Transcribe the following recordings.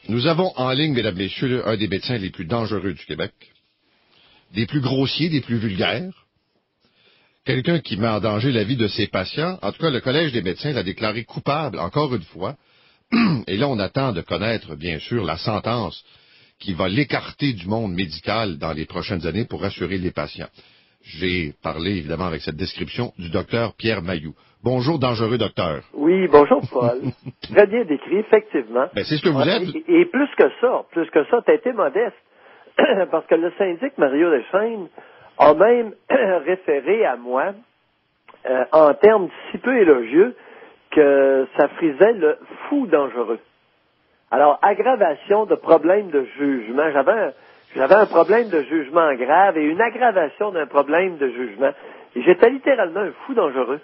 Nous avons en ligne, mesdames, messieurs, un des médecins les plus dangereux du Québec, des plus grossiers, des plus vulgaires, quelqu'un qui met en danger la vie de ses patients. En tout cas, le Collège des médecins l'a déclaré coupable, encore une fois. Et là, on attend de connaître, bien sûr, la sentence qui va l'écarter du monde médical dans les prochaines années pour rassurer les patients. J'ai parlé, évidemment, avec cette description du docteur Pierre Mailloux. Bonjour, dangereux docteur. Oui, bonjour, Paul. Très bien décrit, effectivement. Ben, c'est ce que vous êtes. Et plus que ça, t'as été modeste. Parce que le syndic Mario Deschênes a même référé à moi, en termes si peu élogieux, que ça frisait le fou dangereux. Alors, aggravation de problème de jugement. J'avais un problème de jugement grave et une aggravation d'un problème de jugement. Et j'étais littéralement un fou dangereux.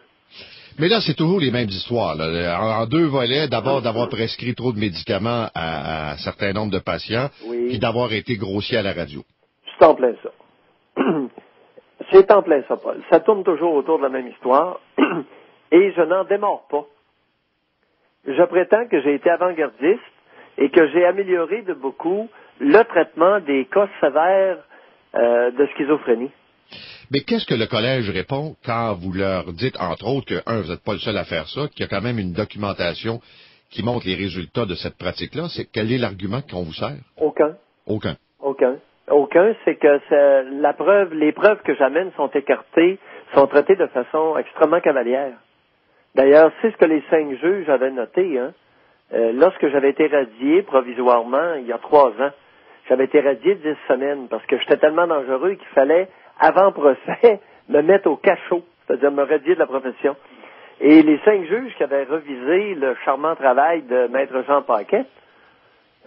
Mais là, c'est toujours les mêmes histoires. Là. En deux volets, d'abord d'avoir prescrit trop de médicaments à un certain nombre de patients, puis d'avoir été grossier à la radio. C'est en plein ça. C'est en plein ça, Paul. Ça tourne toujours autour de la même histoire et je n'en démords pas. Je prétends que j'ai été avant-gardiste et que j'ai amélioré de beaucoup le traitement des cas sévères de schizophrénie. Mais qu'est-ce que le collège répond quand vous leur dites, entre autres, que, vous n'êtes pas le seul à faire ça, qu'il y a quand même une documentation qui montre les résultats de cette pratique-là? Quel est l'argument qu'on vous sert? Aucun. Aucun. C'est que les preuves que j'amène sont écartées, sont traitées de façon extrêmement cavalière. D'ailleurs, c'est ce que les 5 juges avaient noté, hein. Lorsque j'avais été radié provisoirement, il y a 3 ans, j'avais été radié 10 semaines parce que j'étais tellement dangereux qu'il fallait, avant procès, me mettre au cachot, c'est-à-dire me radier de la profession. Et les 5 juges qui avaient revisé le charmant travail de Maître Jean Paquet,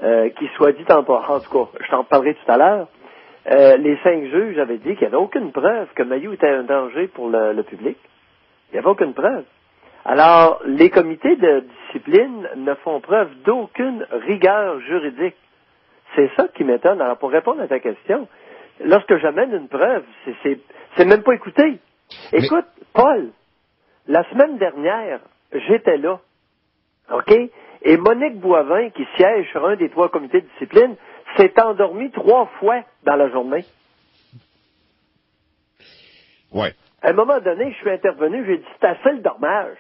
qui soit dit en tout cas, je t'en parlerai tout à l'heure, les 5 juges avaient dit qu'il n'y avait aucune preuve que Mailloux était un danger pour le public. Il n'y avait aucune preuve. Alors, les comités de discipline ne font preuve d'aucune rigueur juridique. C'est ça qui m'étonne. Alors, pour répondre à ta question, lorsque j'amène une preuve, c'est même pas écouté. Écoute, Paul, la semaine dernière, j'étais là, OK? Et Monique Boivin, qui siège sur un des 3 comités de discipline, s'est endormie 3 fois dans la journée. Ouais. À un moment donné, je suis intervenu, j'ai dit, c'est assez le dormage.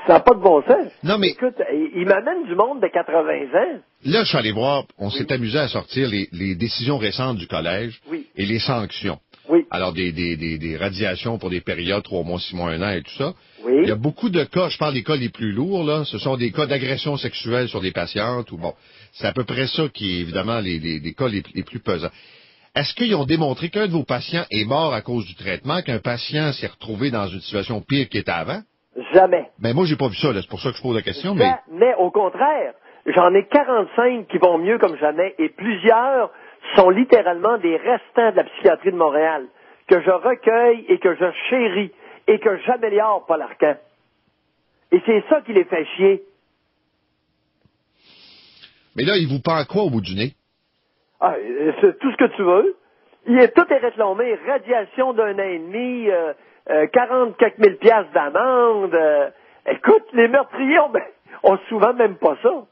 Ça n'a pas de bon sens. Non, mais... Écoute, il m'amène du monde de 80 ans. Là, je suis allé voir, on s'est amusé à sortir les décisions récentes du collège et les sanctions. Oui. Alors, des radiations pour des périodes, 3 mois, 6 mois, 1 an et tout ça. Oui. Il y a beaucoup de cas, je parle des cas les plus lourds, là, ce sont des cas d'agression sexuelle sur des patientes, ou bon, c'est à peu près ça qui est évidemment les cas les plus pesants. Est-ce qu'ils ont démontré qu'un de vos patients est mort à cause du traitement, qu'un patient s'est retrouvé dans une situation pire qu'il était avant? Jamais. Ben moi, j'ai pas vu ça, là, c'est pour ça que je pose la question, Mais au contraire, j'en ai 45 qui vont mieux comme jamais, et plusieurs sont littéralement des restants de la psychiatrie de Montréal, que je recueille et que je chéris, et que j'améliore, Paul Arcand. Et c'est ça qui les fait chier. Mais là, il vous pend quoi au bout du nez? Ah, c'est tout ce que tu veux. Tout est réclamé, radiation d'1 an et demi, 40 quelques mille piastres d'amende. Écoute, les meurtriers ont souvent même pas ça.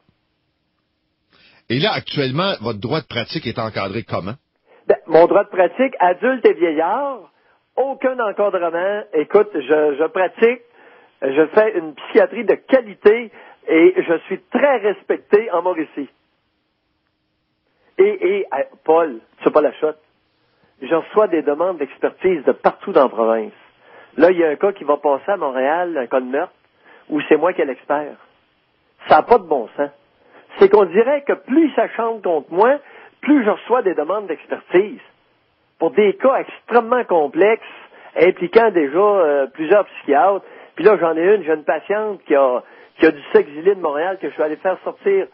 Et là, actuellement, votre droit de pratique est encadré comment? Mon droit de pratique, adulte et vieillard, aucun encadrement. Écoute, je pratique, je fais une psychiatrie de qualité et je suis très respecté en Mauricie. Et Paul, c'est pas la shot. Je reçois des demandes d'expertise de partout dans la province. Là, il y a un cas qui va passer à Montréal, un cas de meurtre, où c'est moi qui est l'expert. Ça n'a pas de bon sens. C'est qu'on dirait que plus ça chante contre moi, plus je reçois des demandes d'expertise. Pour des cas extrêmement complexes, impliquant déjà plusieurs psychiatres. Puis là, j'ai une patiente qui a dû s'exiler de Montréal, que je suis allé faire sortir,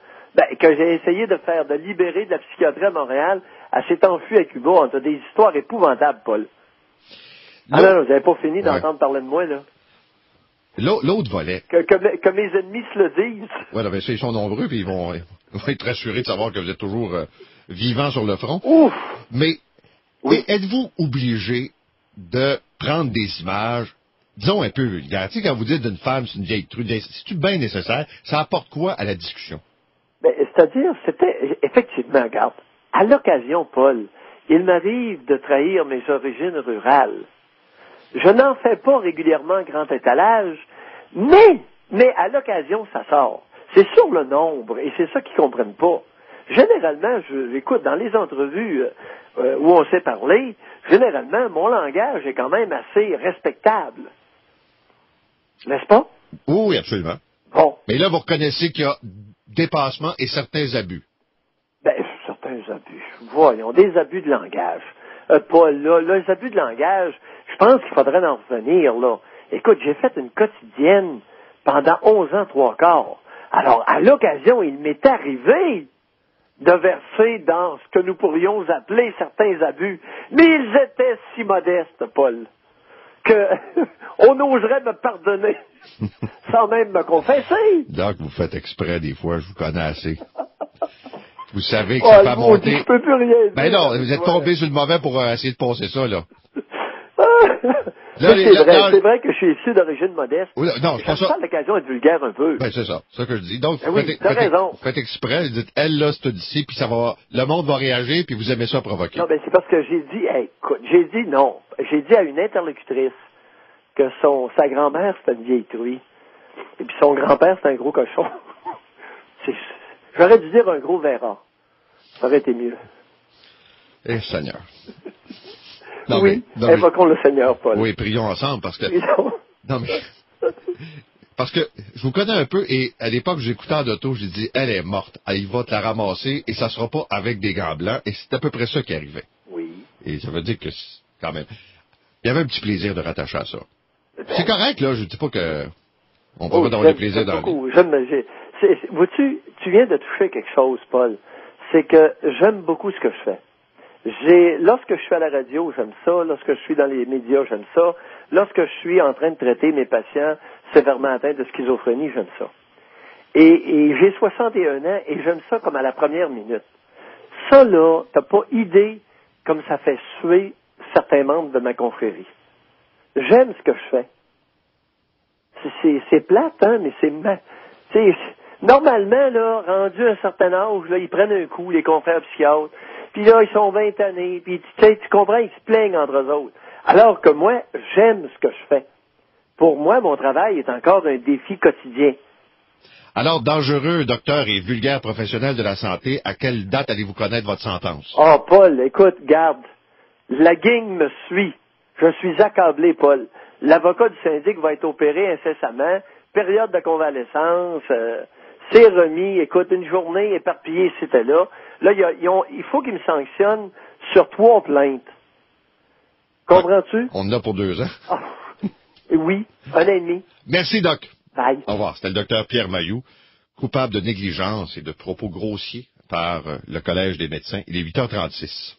que j'ai essayé de libérer de la psychiatrie à Montréal. Elle s'est enfuie à Cuba. On a des histoires épouvantables, Paul. Ah non, vous n'avez pas fini d'entendre parler de moi, là. L'autre volet. Que mes ennemis se le disent. Oui, ben, ils sont nombreux, puis ils vont être rassurés de savoir que vous êtes toujours vivant sur le front. Ouf! Mais êtes-vous obligé de prendre des images disons un peu vulgaire. Tu sais, quand vous dites d'une femme, c'est une vieille truie, c'est-tu bien nécessaire? Ça apporte quoi à la discussion? Ben, c'est-à-dire, c'était, effectivement, regarde, à l'occasion, Paul, il m'arrive de trahir mes origines rurales. Je n'en fais pas régulièrement grand étalage, mais à l'occasion, ça sort. C'est sur le nombre, et c'est ça qu'ils comprennent pas. Généralement, j'écoute dans les entrevues où on s'est parlé, généralement, mon langage est quand même assez respectable. N'est-ce pas? Oui, absolument. Bon. Mais là, vous reconnaissez qu'il y a dépassement et certains abus. Ben, certains abus. Voyons, des abus de langage. Paul, là, les abus de langage, je pense qu'il faudrait en revenir, là. Écoute, j'ai fait une quotidienne pendant 11 ans, 3/4. Alors, à l'occasion, il m'est arrivé de verser dans ce que nous pourrions appeler certains abus. Mais ils étaient si modestes, Paul, que on oserait me pardonner sans même me confesser. Donc, vous faites exprès des fois, je vous connais assez. Vous savez que Oh, c'est pas monté. Je peux plus rien dire. Ben non, vous êtes tombé sur le mauvais pour essayer de passer ça, là. Là, c'est vrai que je suis issu d'origine modeste. Oui, non, c'est pas ça. Ça l'occasion d'être vulgaire un peu. Ben, c'est ça. C'est ça que je dis. Donc, oui, t'as raison. Vous faites exprès, vous dites, elle, là, c'est d'ici, puis ça va, le monde va réagir, puis vous aimez ça provoquer. Non, ben, c'est parce que j'ai dit, hey, écoute, j'ai dit à une interlocutrice que sa grand-mère, c'était une vieille truie. Et puis son grand-père, c'était un gros cochon. J'aurais dû dire un gros verra. Ça aurait été mieux. Eh, Seigneur. Non, oui, invoquons le Seigneur, Paul. Oui, prions ensemble, parce que... Non, mais... Parce que je vous connais un peu, et à l'époque, j'écoutais en auto, j'ai dit, elle est morte, il va te la ramasser, et ça sera pas avec des gants blancs, et c'est à peu près ça qui arrivait. Oui. Et ça veut dire que, quand même, il y avait un petit plaisir de rattacher à ça. C'est correct, là, je dis pas que... On peut pas avoir du plaisir dans la vie. Vois-tu, tu viens de toucher quelque chose, Paul. C'est que j'aime beaucoup ce que je fais. Lorsque je suis à la radio, j'aime ça. Lorsque je suis dans les médias, j'aime ça. Lorsque je suis en train de traiter mes patients sévèrement atteints de schizophrénie, j'aime ça. Et j'ai 61 ans et j'aime ça comme à la première minute. Ça, là, t'as pas idée comme ça fait suer certains membres de ma confrérie. J'aime ce que je fais. C'est plate, hein, mais normalement, là, rendu à un certain âge, là, ils prennent un coup, les confrères psychiatres, puis là, ils sont 20 années, puis tu comprends, ils se plaignent entre eux autres. Alors que moi, j'aime ce que je fais. Pour moi, mon travail est encore un défi quotidien. Alors, dangereux, docteur et vulgaire professionnel de la santé, à quelle date allez-vous connaître votre sentence? Oh, Paul, écoute, garde, la gang me suit. Je suis accablé, Paul. L'avocat du syndic va être opéré incessamment, période de convalescence, c'est remis, écoute, une journée éparpillée, c'était là. Là, il faut qu'ils me sanctionnent sur 3 plaintes. Comprends-tu? On en a pour 2 ans. Ah, oui, 1 an et demi. Merci, Doc. Bye. Au revoir. C'était le docteur Pierre Mailloux, coupable de négligence et de propos grossiers par le Collège des médecins. Il est 8h36.